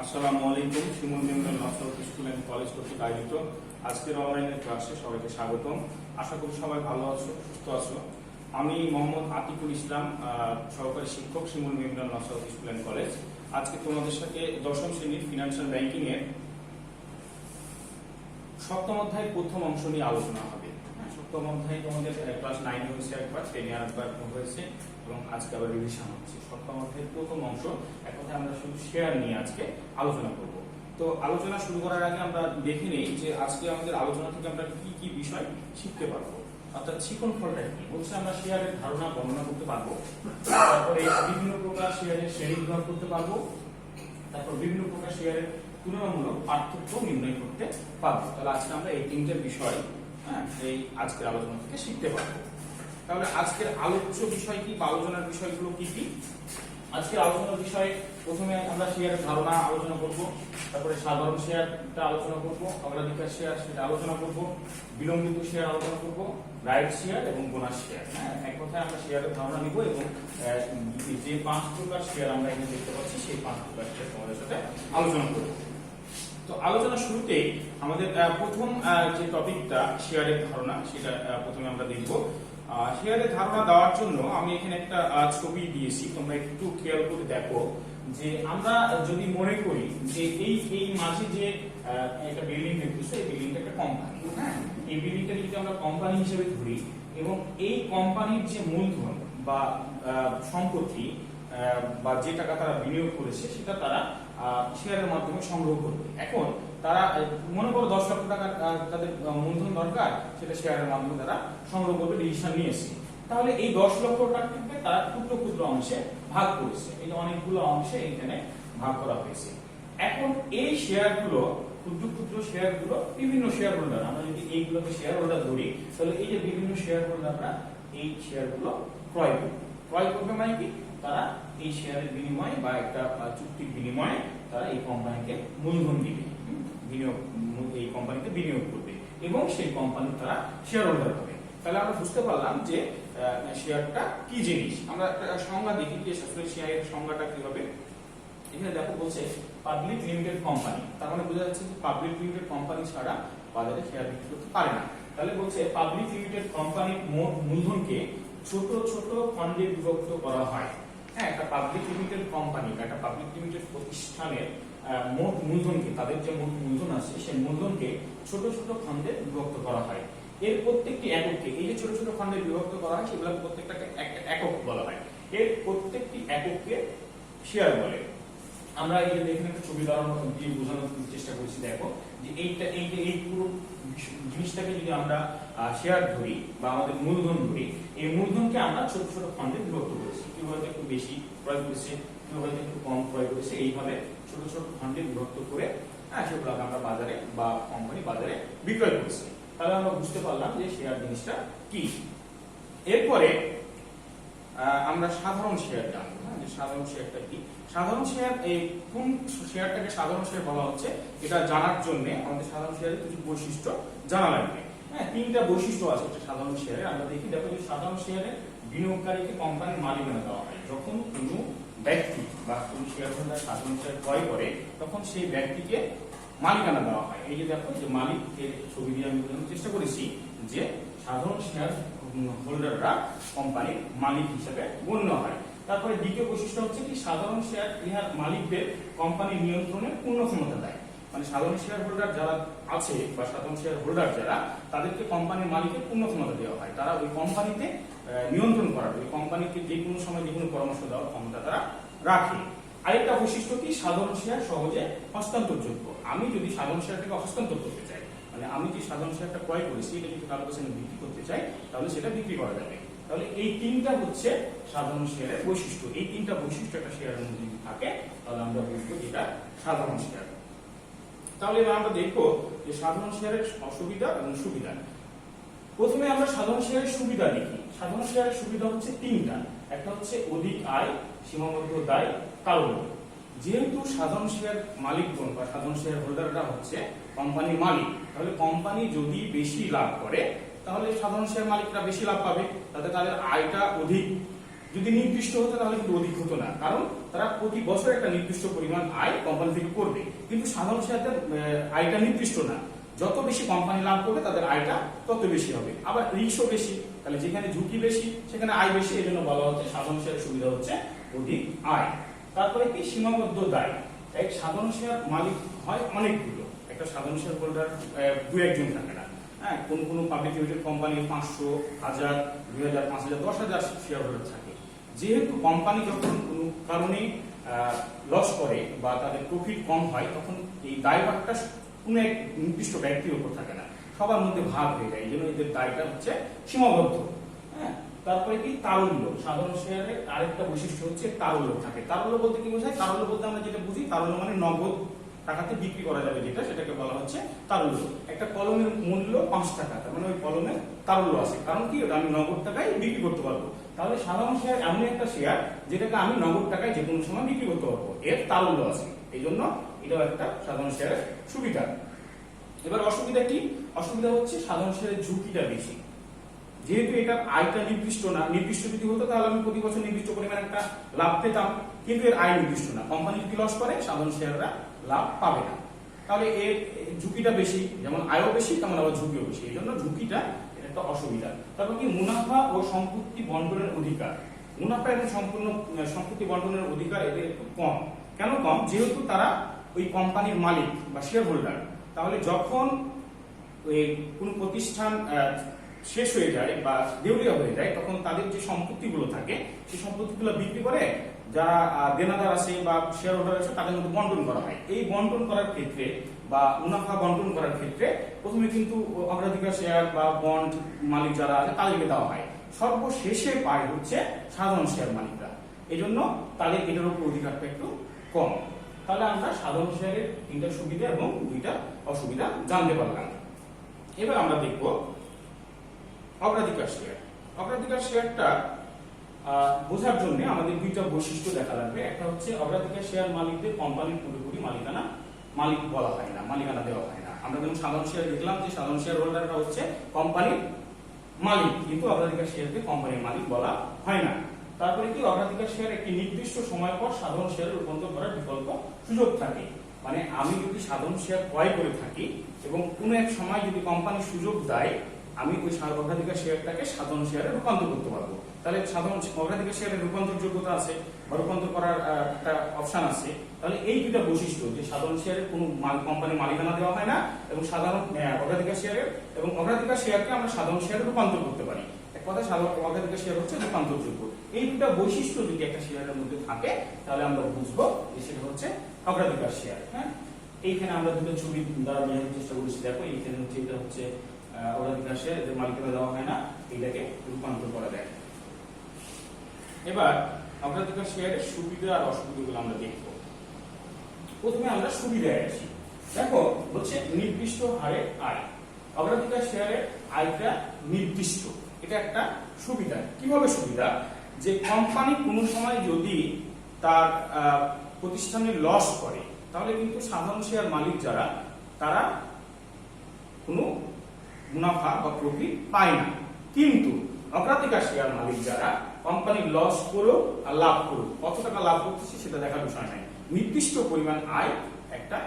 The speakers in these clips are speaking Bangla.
আসসালামু আলাইকুম। Shimul memorial north school and college কর্তৃক আয়োজিত আজকের অনলাইনের ক্লাসে সবাইকে স্বাগতম। আশা করি সবাই ভালো আছো, সুস্থ আছো। আমি মোহাম্মদ আতিকুল ইসলাম, সহকারী শিক্ষক, Shimul memorial north school and college. আজকে তোমাদের সাথে দশম শ্রেণীর ফিনান্সিয়াল ব্যাংকিং এর সপ্তম অধ্যায়ের প্রথম অংশ নিয়ে আলোচনা হবে। সপ্তম অধ্যায় তোমাদের ক্লাস 9 হয়েছে, একবার 10 একবার হয়েছে এবং আজকে আবার রিভিশন হচ্ছে। সপ্তম অধ্যায়ের প্রথম অংশ, এক কথায় আমরা শুধু শেয়ার নিয়ে আজকে আলোচনা করব। তো আলোচনা শুরু করার আগে আমরা দেখে নেই যে আজকে আমাদের আলোচনা থেকে আমরা কি কি বিষয় শিখতে পারবো। অর্থাৎ শিখন ফলটা কি বলছে, আমরা শেয়ারের ধারণা বর্ণনা করতে পারবো, তারপরে বিভিন্ন প্রকার শেয়ারের শ্রেণী বিভাগ করতে পারবো, তারপর বিভিন্ন প্রকার শেয়ারের তুলনামূলক পার্থক্য নির্ণয় করতে পারবো। তাহলে আজকে আমরা এই তিনটে বিষয় এই আজকের আলোচনা থেকে শিখতে পারবো। তাহলে আজকের আলোচ্য বিষয় কি বা আলোচনার বিষয়গুলো কি কি? আজকের আলোচনার বিষয়ে প্রথমে আমরা শেয়ারের ধারণা আলোচনা করব, তারপরে সাধারণ শেয়ারটা আলোচনা করব, অগ্রাধিকার শেয়ার সেটা আলোচনা করব, বিলম্বিত শেয়ার আলোচনা করব, রাইট শেয়ার এবং বোনাস শেয়ার। এক কথায় আমরা শেয়ারের ধারণা নিব এবং যে 5 প্রকার শেয়ার আমরা এখানে দেখতে পাচ্ছি সেই 5 প্রকার শেয়ার তোমাদের সাথে আলোচনা করব। তো আলোচনা শুরুতে আমাদের প্রথম যে টপিকটা শেয়ারের ধারণা, সেটা প্রথমে আমরা দেখব। শেয়ারের ধারণা দেওয়ার জন্য আমি এখানে একটা ছবি দিয়েছি, তোমরা একটু খেয়াল করে দেখো যে আমরা যদি মনে করি যে এই মাঝে যে একটা বিল্ডিং দেখতেছো, এই বিল্ডিংটা একটা কোম্পানি। এই বিল্ডিংটা যদি আমরা কোম্পানি হিসেবে ধরি এবং এই কোম্পানির যে মূলধন বা সম্পত্তি বা যে টাকা তারা বিনিয়োগ করেছে সেটা তারা শেয়ারের মাধ্যমে সংগ্রহ করবে। এখন তারা মনে করো 10 লক্ষ টাকা তাদের মূলধন দরকার, সেটা শেয়ারের মাধ্যমে তারা সংগ্রহ করবে, ডিসিশন নিয়েছে। তাহলে এই 10 লক্ষ টাকাকে তারা ক্ষুদ্র ক্ষুদ্র অংশে ভাগ করেছে, এই অনেকগুলো অংশে এখানে ভাগ করা হয়েছে। এখন এই শেয়ারগুলো, ক্ষুদ্র ক্ষুদ্র শেয়ারগুলো বিভিন্ন শেয়ার হোল্ডার, আমরা যদি এইগুলোকে শেয়ার হোল্ডার ধরি, তাহলে এই যে বিভিন্ন শেয়ার হোল্ডাররা এই শেয়ারগুলো ক্রয় করবে। ক্রয় করবে মানে কি, তারা এই শেয়ারের বিনিময়ে বা একটা চুক্তির বিনিময়ে তারা এই কোম্পানিকে মূলধন দিবে, বিনিয়োগ এই কোম্পানিতে বিনিয়োগ করবে এবং সেই কোম্পানির তারা শেয়ার হোল্ডার হবে। তাহলে আমরা বুঝতে পারলাম যে শেয়ারটা কি জিনিস। আমরা একটা সংজ্ঞা দেখি যে আসলে শেয়ারের সংজ্ঞাটা কি হবে। এখানে দেখো বলছে পাবলিক লিমিটেড কোম্পানি, তার মানে বোঝা যাচ্ছে যে পাবলিক লিমিটেড কোম্পানি ছাড়া বাজারে শেয়ার বিক্রি করতে পারে না। তাহলে বলছে পাবলিক লিমিটেড কোম্পানির মোট মূলধনকে ছোট ছোট খণ্ডে বিভক্ত করা হয়। একটা পাবলিক লিমিটেড কোম্পানি, একটা পাবলিক লিমিটেড প্রতিষ্ঠানের মোট মূলধনকে, তাদের যে মোট মূলধন আছে সেই মূলধনকে ছোট ছোট খণ্ডে বিভক্ত করা হয়। এর প্রত্যেকটি এককে, এই যে ছোট ছোট খণ্ডে বিভক্ত করা হয় সেগুলো প্রত্যেকটাকে একটা একক বলা হয়। এর প্রত্যেকটি এককে শেয়ার বলে। আমরা এই যে দেখেন একটা ছবি দেওয়ার মতো দিয়ে বোঝানোর চেষ্টা করছি। দেখো যে এই পুরো জিনিসটাকে যদি আমরা শেয়ার ধরি বা আমাদের মূলধন ধরি, এই মূলধনকে আমরা ছোট ছোট খণ্ডে বিভক্ত করেছি। কেউ হয়তো একটু বেশি ক্রয় করেছে, কেউ হয়তো একটু কম ক্রয় করেছে, এইভাবে ছোট ছোট খণ্ডে বিভক্ত করে সেগুলোকে আমরা বাজারে বা কোম্পানি বাজারে বিক্রয় করেছি। তাহলে আমরা বুঝতে পারলাম যে শেয়ার জিনিসটা কি। এরপরে আমরা সাধারণ শেয়ার জানবো। যে সাধারণ শেয়ারটা কি, সাধারণ শেয়ার এই কোন শেয়ারটাকে সাধারণ শেয়ার বলা হচ্ছে এটা জানার জন্য আমাদের সাধারণ শেয়ারের কিছু বৈশিষ্ট্য জানা লাগবে। তিনটা বৈশিষ্ট্য আছে একটা সাধারণ শেয়ারে। আমরা দেখি, দেখো যে সাধারণ শেয়ারে বিনিয়োগকারীকে কোম্পানির মালিকানা দেওয়া হয়। যখন কোনো ব্যক্তি বা কোনো শেয়ার হোল্ডার সাধারণ শেয়ার ক্রয় করে তখন সেই ব্যক্তিকে মালিকানা দেওয়া হয়। এই যে দেখো যে মালিকের ছবি দিয়ে আমি বোঝানোর চেষ্টা করেছি যে সাধারণ শেয়ার হোল্ডাররা কোম্পানির মালিক হিসেবে গণ্য হয়। তারপরে দ্বিতীয় বৈশিষ্ট্য হচ্ছে কি, সাধারণ শেয়ার ইহার মালিকদের কোম্পানির নিয়ন্ত্রণে পূর্ণ ক্ষমতা দেয়। মানে সাধারণ শেয়ার হোল্ডার যারা আছে বা সাধারণ শেয়ার হোল্ডার যারা, তাদেরকে কোম্পানির মালিকের পূর্ণ ক্ষমতা দেওয়া হয়। তারা ওই কোম্পানিতে নিয়ন্ত্রণ করার, ওই কোম্পানিকে যে কোনো সময় যে কোনো পরামর্শ দেওয়ার ক্ষমতা তারা রাখে। আরেকটা বৈশিষ্ট্য কি, সাধারণ শেয়ার সহজে হস্তান্তরযোগ্য। আমি যদি সাধারণ শেয়ারটাকে হস্তান্তর করতে চাই, মানে আমি যে সাধারণ শেয়ারটা ক্রয় করেছি এটা যদি কারো কাছে বিক্রি করতে চাই, তাহলে সেটা বিক্রি করা যাবে। তাহলে এই তিনটা হচ্ছে সাধারণ শেয়ারের বৈশিষ্ট্য। এই তিনটা বৈশিষ্ট্য একটা শেয়ারের মধ্যে যদি থাকে তাহলে আমরা বলবো এটা সাধারণ শেয়ার। তাহলে এবার আমরা দেখবো যে সাধারণ শেয়ারের অসুবিধা এবং সুবিধা। প্রথমে আমরা সাধারণ শেয়ারের সুবিধা দেখি। সাধারণ শেয়ারের সুবিধা হচ্ছে তিনটা। একটা হচ্ছে অধিক আয়, সীমাবদ্ধ দায়, কারণ। যেহেতু সাধারণ শেয়ার মালিকগণ বা সাধারণ শেয়ার হোল্ডাররা হচ্ছে কোম্পানির মালিক, তাহলে কোম্পানি যদি বেশি লাভ করে তাহলে সাধারণ শেয়ার মালিকরা বেশি লাভ পাবে, তাতে তাদের আয়টা অধিক যদি নির্দিষ্ট হতো তাহলে কিন্তু অধিক হতো না, কারণ তারা প্রতি বছর একটা নির্দিষ্ট পরিমাণ আয় কোম্পানি থেকে করবে। কিন্তু সাধারণ শেয়ারদের আয়টা নির্দিষ্ট না, যত বেশি কোম্পানি লাভ করবে তাদের আয়টা তত বেশি হবে। আবার রিস্কও বেশি, তাহলে যেখানে ঝুঁকি বেশি সেখানে আয় বেশি, এই জন্য বলা হচ্ছে সাধারণ শেয়ারের সুবিধা হচ্ছে অধিক আয়। তারপরে কি সীমাবদ্ধ দায়। এক সাধারণ শেয়ার মালিক হয় অনেকগুলো, একটা সাধারণ শেয়ার হোল্ডার দু একজন থাকে না। হ্যাঁ, কোন কোন public limited company 500, 1000, 2000, 5000, 10,000 share holder থাকে। যেহেতু কোম্পানি যখন কোনো কারণে লস করে বা তাদের প্রফিট কম হয়, তখন এই দায়ভারটা কোনো এক নির্দিষ্ট ব্যক্তির উপর থাকে না, সবার মধ্যে ভাগ হয়ে যায়। এই জন্য এদের দায়টা হচ্ছে সীমাবদ্ধ। হ্যাঁ, তারপরে কি তারল্য। সাধারণ শেয়ারের আরেকটা বৈশিষ্ট্য হচ্ছে তারল্য থাকে। তারল্য বলতে কি বোঝায়? তারল্য বলতে আমরা যেটা বুঝি, তারল্য মানে নগদ টাকাতে বিক্রি করা যাবে যেটা, সেটাকে বলা হচ্ছে তারল্য। একটা কলমের মূল্য 5 টাকা, তার মানে ওই কলমের তারল্য আছে, কারণ কি ওটা আমি নগদ টাকায় বিক্রি করতে পারবো। তাহলে সাধারণ শেয়ার এমন একটা শেয়ার যেটাকে আমি নগদ টাকায় যে কোনো সময় বিক্রি করতে পারবো, এর তারল্য আছে। এই জন্য এটাও একটা সাধারণ শেয়ারের সুবিধা। এবার অসুবিধা কি? অসুবিধা হচ্ছে সাধারণ শেয়ারের ঝুঁকিটা বেশি। যেহেতু এটা আয়টা নির্দিষ্ট না, নির্দিষ্ট যদি হতো তাহলে আমি প্রতি বছর নির্দিষ্ট পরিমাণ একটা লাভ পেতাম, কিন্তু এর আয় নির্দিষ্ট না। কোম্পানি যদি লস করে সাধারণ শেয়াররা লাভ পাবে না, তাহলে এর ঝুঁকিটা বেশি। যেমন আয়ও বেশি তেমন আবার ঝুঁকিও বেশি, এই জন্য ঝুঁকিটা একটা অসুবিধা। তারপর কি মুনাফা ও সম্পত্তি বন্টনের অধিকার। মুনাফা এবং সম্পূর্ণ সম্পত্তি বন্টনের অধিকার এদের কম। কেন কম? যেহেতু তারা ওই কোম্পানির মালিক বা শেয়ার হোল্ডার, তাহলে যখন ওই কোনো প্রতিষ্ঠান শেষ হয়ে যায় বা দেউলিয়া হয়ে যায়, তখন তাদের যে সম্পত্তিগুলো থাকে সেই সম্পত্তিগুলো বিক্রি করে যারা দেনাদার আছে বা শেয়ার হোল্ডার আছে তাদের মধ্যে বন্টন করা হয়। এই বন্টন করার ক্ষেত্রে বা মুনাফা বন্টন করার ক্ষেত্রে প্রথমে কিন্তু অগ্রাধিকার শেয়ার বা বন্ড মালিক যারা আছে তাদেরকে দেওয়া হয়, সর্বশেষে পায় হচ্ছে সাধারণ শেয়ার মালিকরা। এই জন্য তাদের এটার উপর অধিকারটা একটু কম। তাহলে আমরা সাধারণ শেয়ারের 3টা সুবিধা এবং 2টা অসুবিধা জানতে পারলাম। এবার আমরা দেখব অগ্রাধিকার শেয়ার। অগ্রাধিকার শেয়ারটা বোঝার জন্য আমাদের 2টা বৈশিষ্ট্য দেখা লাগবে। একটা হচ্ছে অগ্রাধিকার শেয়ার মালিকদের কোম্পানির পুরোপুরি মালিক বলা হয় না, মালিকানা দেওয়া হয় না। আমরা যেমন সাধারণ শেয়ার দেখলাম যে সাধারণ শেয়ার হোল্ডাররা হচ্ছে কোম্পানির মালিক, কিন্তু অগ্রাধিকার শেয়ারকে কোম্পানির মালিক বলা হয় না। তারপরে কি অগ্রাধিকার শেয়ার একটি নির্দিষ্ট সময় পর সাধারণ শেয়ারে রূপান্তর করার বিকল্প সুযোগ থাকে। মানে আমি যদি সাধারণ শেয়ার ক্রয় করে থাকি এবং কোনো এক সময় যদি কোম্পানি সুযোগ দেয়, আমি ওই অগ্রাধিকার শেয়ারটাকে সাধারণ শেয়ারে রূপান্তর করতে পারবো। তাহলে সাধারণ অগ্রাধিকার শেয়ারের রূপান্তর যোগ্যতা আছে বা রূপান্তর করার একটা অপশন আছে। তাহলে এই 2টা বৈশিষ্ট্য, যে সাধারণ শেয়ারের কোনো কোম্পানির মালিকানা দেওয়া হয় না এবং সাধারণ অগ্রাধিকার শেয়ারের, এবং অগ্রাধিকার শেয়ারকে আমরা সাধারণ শেয়ারে রূপান্তর করতে পারি। এক কথায় সাধারণ অগ্রাধিকার শেয়ার হচ্ছে রূপান্তরযোগ্য। এই 2টা বৈশিষ্ট্য যদি একটা শেয়ারের মধ্যে থাকে তাহলে আমরা বুঝবো যে সেটা হচ্ছে অগ্রাধিকার শেয়ার। হ্যাঁ, এইখানে আমরা 2টা ছবি দ্বারা বোঝানোর চেষ্টা করেছি। দেখো এইখানে হচ্ছে এটা হচ্ছে অগ্রাধিকার শেয়ার, এদের মালিকানা দেওয়া হয় না, এটাকে রূপান্তর করা যায়। এবার অগ্রাধিকার শেয়ারের সুবিধা আর অসুবিধাগুলো আমরা দেখব। প্রথমে আমরা সুবিধায় আসি। দেখো হচ্ছে নির্দিষ্ট হারে আয়। অগ্রাধিকার শেয়ারের আয়টা নির্দিষ্ট, এটা একটা সুবিধা। কিভাবে সুবিধা? যে কোম্পানি কোনো সময় যদি তার প্রতিষ্ঠানের লস করে, তাহলে কিন্তু সাধারণ শেয়ার মালিক যারা, তারা কোনো মুনাফা বা প্রফিট পায় না। কিন্তু অগ্রাধিকার শেয়ার মালিক যারা, কোম্পানির লস করুক আর লাভ করুক, কত টাকা লাভ করতেছে সেটা দেখার বিষয় নাই, নির্দিষ্ট পরিমাণ আয় একটা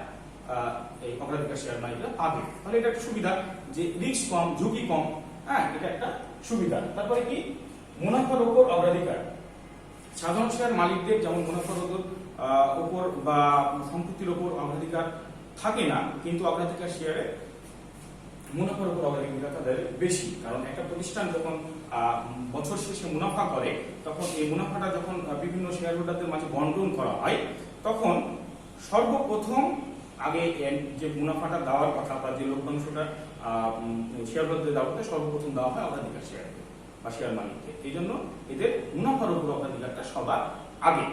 এই অগ্রাধিকার শেয়ার মালিকরা পাবে। তাহলে এটা একটা সুবিধা, যে রিস্ক কম, ঝুঁকি কম। হ্যাঁ, এটা একটা সুবিধা। তারপরে কি মুনাফার উপর অগ্রাধিকার। সাধারণ শেয়ার মালিকদের যেমন মুনাফার উপর বা সম্পত্তির উপর অগ্রাধিকার থাকে না, কিন্তু অগ্রাধিকার শেয়ারে মুনাফার উপর অগ্রাধিকার তাদের বেশি। কারণ একটা প্রতিষ্ঠান যখন বছর শেষে মুনাফা করে, তখন এই মুনাফাটা যখন বিভিন্ন শেয়ার হোল্ডারদের মাঝে বন্টন করা হয়, তখন সর্বপ্রথম আগে যে মুনাফাটা দেওয়ার কথা বা যে লভ্যাংশটা শেয়ার হোল্ডারদের দেওয়া হতো, সর্বপ্রথম দেওয়া হয় অগ্রাধিকার শেয়ারকে বা শেয়ার মালিককে। এই জন্য এদের মুনাফার উপর অগ্রাধিকারটা সবার আগে।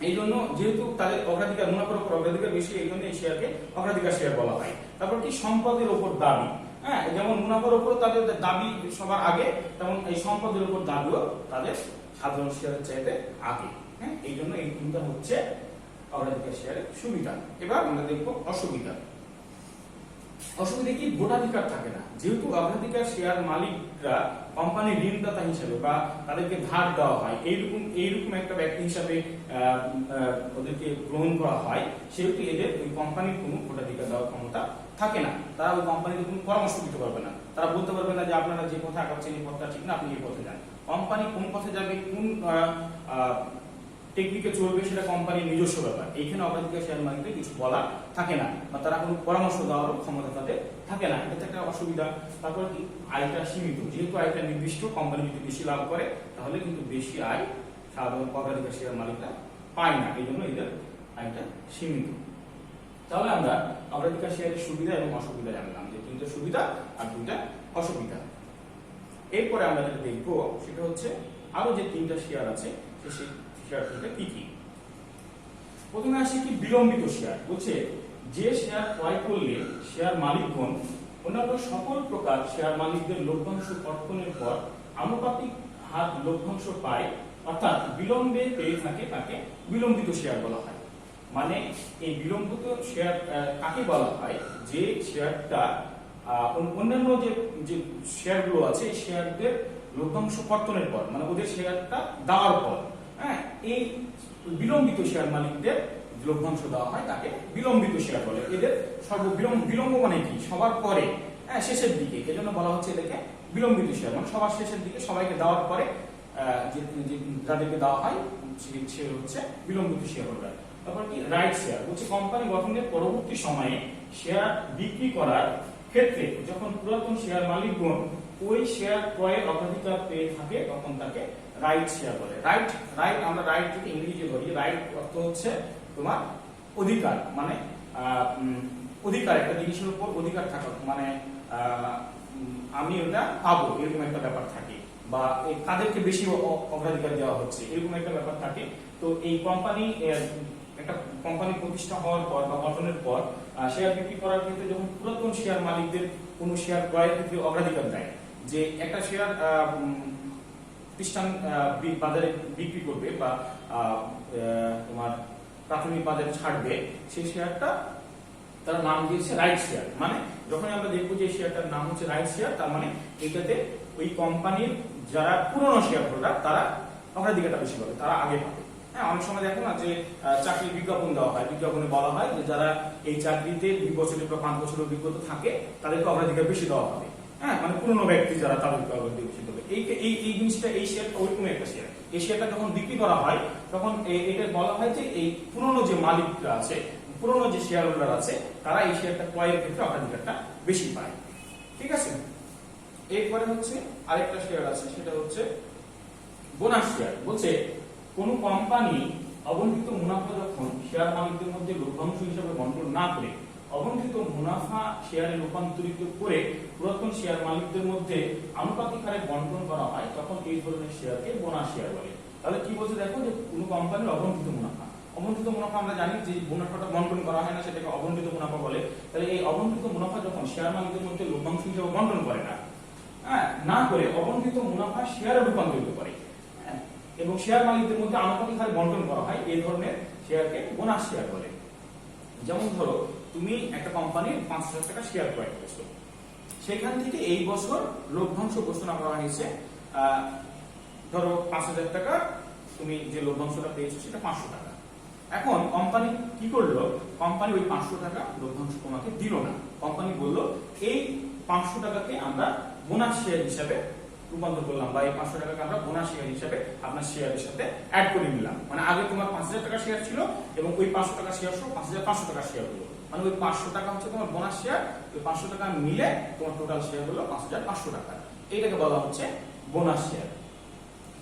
এই জন্য যেহেতু তাদের অগ্রাধিকার, মুনাফার উপর অগ্রাধিকার বেশি, এই জন্য এই শেয়ারকে অগ্রাধিকার শেয়ার বলা হয়। তারপর কি সম্পদের উপর দাবি। হ্যাঁ, যেমন মুনাফার উপর তাদের দাবি সবার আগে, তেমন এই সম্পদের উপর দাবিও তাদের সাধারণ শেয়ারের চাইতে আগে। হ্যাঁ, এই জন্য এই 3টা হচ্ছে অগ্রাধিকার শেয়ারের সুবিধা। এবার আমরা দেখব অসুবিধা। অসুবিধা কি, ভোটাধিকার থাকে না। যেহেতু অগ্রাধিকার শেয়ার মালিকরা কোম্পানির ঋণদাতা হিসেবে বা তাদেরকে ধার দেওয়া হয়, এইরকম একটা ব্যক্তি হিসাবে ওদেরকে গ্রহণ করা হয়, সেহেতু এদের ওই কোম্পানির কোনো ভোটাধিকার দেওয়ার ক্ষমতা থাকে না। তারা ওই কোম্পানিকে কোনো পরামর্শ দিতে পারবে না, তারা বলতে পারবে না যে আপনারা যে পথে আগাচ্ছেন এই পথটা ঠিক না, আপনি এই পথে যান। কোম্পানি কোন পথে যাবে, কোন টেকনিকে চলবে, সেটা কোম্পানির নিজস্ব ব্যাপার। এইখানে অগ্রাধিকার শেয়ার মালিকদের কিছু বলা থাকে না, বা তারা কোনো পরামর্শ দেওয়ার ক্ষমতা তাদের থাকে না। এটা একটা অসুবিধা। তারপর কি, আয়টা সীমিত। যেহেতু আয়টা নির্দিষ্ট, কোম্পানি যদি বেশি লাভ করে তাহলে কিন্তু বেশি আয় সাধারণ অগ্রাধিকার শেয়ার মালিকরা পায় না, এই জন্য এদের আয়টা সীমিত। তাহলে আমরা অগ্রাধিকার শেয়ারের সুবিধা এবং অসুবিধা জানলাম, যে 3টা সুবিধা আর 2টা অসুবিধা। এরপরে আমরা যেটা দেখবো সেটা হচ্ছে আরো যে 3টা শেয়ার আছে সেই শেয়ারটা কি কি। প্রথমে আসি কি, বিলম্বিত শেয়ার। বলছে যে শেয়ার ক্রয় করলে শেয়ার মালিকগণ অন্যান্য সকল প্রকার শেয়ার মালিকদের লভ্যাংশ কর্তনের পর আনুপাতিক হার লভ্যাংশ পায়, অর্থাৎ বিলম্বে পেয়ে থাকে, তাকে বিলম্বিত শেয়ার বলা হয়। মানে এই বিলম্বিত শেয়ার কাকে বলা হয়, যে শেয়ারটা অন্যান্য যে শেয়ারগুলো আছে এই শেয়ারদের লভ্যাংশ কর্তনের পর, মানে ওদের শেয়ারটা দেওয়ার পর, হ্যাঁ, এই বিলম্বিত শেয়ার মালিকদের লভ্যাংশ দেওয়া হয়, তাকে বিলম্বিত শেয়ার বলে। এদের বিলম্ব মানে কি, সবার পরে, হ্যাঁ, শেষের দিকে, এজন্য বলা হচ্ছে এদেরকে বিলম্বিত শেয়ার। মানে সবার শেষের দিকে সবাইকে দেওয়ার পরে যাদেরকে দেওয়া হয় সে হচ্ছে বিলম্বিত শেয়ার হোল্ডার। তারপর কি, রাইট শেয়ার। বলছে কোম্পানি গঠনের পরবর্তী সময়ে শেয়ার বিক্রি করার ক্ষেত্রে যখন পুরাতন শেয়ার মালিকগণ ওই শেয়ার ক্রয়ের অগ্রাধিকার পেয়ে থাকে তখন তাকে রাইট শেয়ার বলে। রাইট আমরা রাইট যদি ইংরেজিতে ধরি, রাইট অর্থ হচ্ছে তোমার অধিকার, মানে অধিকার, একটা জিনিসের উপর অধিকার থাকা, মানে আমি ওটা পাবো, এরকম একটা ব্যাপার থাকে, বা তাদেরকে বেশি অগ্রাধিকার দেওয়া হচ্ছে, এরকম একটা ব্যাপার থাকে। তো এই একটা কোম্পানি প্রতিষ্ঠা হওয়ার পর বা গঠনের পর শেয়ার বিক্রি করার ক্ষেত্রে যখন পুরাতন শেয়ার মালিকদের কোনো শেয়ার ক্রয়ের ক্ষেত্রে অগ্রাধিকার দেয়, যে একটা শেয়ার প্রতিষ্ঠান বাজারে বিক্রি করবে বা তোমার প্রাথমিক বাজারে ছাড়বে, সেই শেয়ারটা তারা নাম দিয়েছে রাইট শেয়ার। মানে যখন আমরা দেখবো যে শেয়ারটার নাম হচ্ছে রাইট শেয়ার, তার মানে এটাতে ওই কোম্পানির যারা পুরনো শেয়ার হোল্ডার তারা অগ্রাধিকারটা বেশি পাবে, তারা আগে পাবে। হ্যাঁ, অনেক সময় দেখো না যে চাকরির বিজ্ঞাপন দেওয়া হয়, বিজ্ঞাপনে বলা হয় যে যারা এই চাকরিতে 2 বছরের বা 5 বছরের অভিজ্ঞতা থাকে তাদেরকে অগ্রাধিকার বেশি দেওয়া হবে। হ্যাঁ, মানে পুরনো ব্যক্তি যারা, তাদেরকে অগ্রাধিকার বেশি দেবে। এই জিনিসটা, এই শেয়ারটা ওইরকম একটা শেয়ার। এই শেয়ারটা যখন বিক্রি করা হয় তখন এটা বলা হয় যে এই পুরনো যে মালিকরা আছে, পুরনো যে শেয়ার হোল্ডার আছে, তারা এই শেয়ারটা ক্রয়ের ক্ষেত্রে অগ্রাধিকারটা বেশি পায়। ঠিক আছে। এরপরে হচ্ছে আরেকটা শেয়ার আছে, সেটা হচ্ছে বোনাস শেয়ার। বলছে কোন কোম্পানি অবন্ধিত মুনাফা যখন শেয়ার মালিকদের মধ্যে লভ্যাংশ হিসেবে বন্টন না করে অবন্ধিত মুনাফা শেয়ারে রূপান্তরিত করে পুরাতন শেয়ার মালিকদের মধ্যে আনুপাতিক হারে বন্টন করা হয়, তখন এই ধরনের শেয়ারকে বোনাস শেয়ার বলে। তাহলে কি বলছে দেখো, যে কোন কোম্পানির অবন্ধিত মুনাফা আমরা জানি যে মুনাফাটা বন্টন করা হয় না, সেটাকে অবন্ধিত মুনাফা বলে। তাহলে এই অবন্ধিত মুনাফা যখন শেয়ার মালিকদের মধ্যে লভ্যাংশ হিসেবে বন্টন করে না করে অবন্ধিত মুনাফা শেয়ারে রূপান্তরিত করে এবং শেয়ার মালিকদের মধ্যে আনুপাতিক হারে বন্টন করা হয়, এই ধরনের শেয়ারকে বোনাস শেয়ার বলে। যেমন ধরো তুমি একটা কোম্পানির 5,000 টাকা শেয়ার ক্রয় করেছো, সেখান থেকে এই বছর লভ্যাংশ ঘোষণা করা হয়েছে, ধরো 5,000 টাকা তুমি যে লভ্যাংশটা পেয়েছো সেটা 500 টাকা। এখন কোম্পানি কি করলো, কোম্পানি ওই 500 টাকা লভ্যাংশ তোমাকে দিল না। কোম্পানি বললো এই 500 টাকাকে আমরা বোনাস শেয়ার হিসাবে রূপান্তর করলাম, বা এই 500 টাকাকে আমরা বোনাস শেয়ার হিসাবে আপনার শেয়ারের সাথে অ্যাড করে নিলাম। মানে আগে তোমার 5,000 টাকা শেয়ার ছিল এবং ওই 500 টাকা শেয়ার সহ 5,500 টাকা শেয়ার হলো, মানে ওই 500 টাকা হচ্ছে তোমার বোনাস শেয়ার, ওই 500 টাকা মিলে তোমার টোটাল শেয়ার হলো 5,500 টাকা। এইটাকে বলা হচ্ছে বোনাস শেয়ার।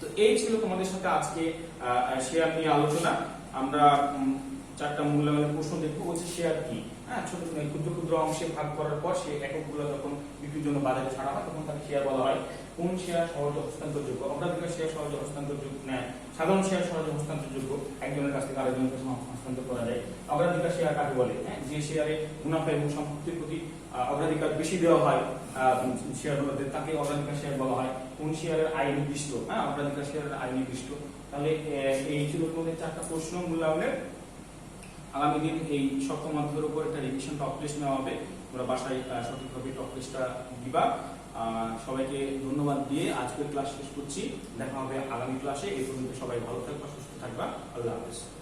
তো এই ছিল তোমাদের সাথে আজকে শেয়ার নিয়ে আলোচনা। আমরা 4টা মূল্যায়নের প্রশ্ন দেখবো। হচ্ছে শেয়ার কি, হ্যাঁ, ছোট ক্ষুদ্র ক্ষুদ্র অংশে ভাগ করার পর সেই এককগুলো যখন বিক্রির জন্য বাজারে ছাড়া হয় তখন তাকে শেয়ার বলা হয়। কোন শেয়ার সহজে হস্তান্তরযোগ্য, অগ্রাধিকার শেয়ার সহজে হস্তান্তরযোগ্য নেয়, সাধারণ শেয়ার সহজে হস্তান্তরযোগ্য, একজনের কাছ থেকে আরেকজনের কাছে হস্তান্তর করা যায়। অগ্রাধিকার শেয়ার কাকে বলে, হ্যাঁ, যে শেয়ারে মুনাফা এবং সম্পত্তির প্রতি অগ্রাধিকার বেশি দেওয়া হয় শেয়ার হোল্ডারদের, তাকে অগ্রাধিকার শেয়ার বলা হয়। কোন শেয়ারের আয় নির্দিষ্ট, হ্যাঁ, অগ্রাধিকার শেয়ারের আয় নির্দিষ্ট। তাহলে এই ছিল তোমাদের 4টা প্রশ্ন মূল্যায়নের। আগামী দিন এই সপ্তম অধ্যায়ের উপর একটা রিভিশন টপ টেস্ট নেওয়া হবে। তোমরা বাসায় সঠিকভাবে টক টেস্টটা দিবা। সবাইকে ধন্যবাদ দিয়ে আজকের ক্লাস শেষ করছি। দেখা হবে আগামী ক্লাসে। এই পর্যন্ত সবাই ভালো থাকবা, সুস্থ থাকবা। আল্লাহ হাফেজ।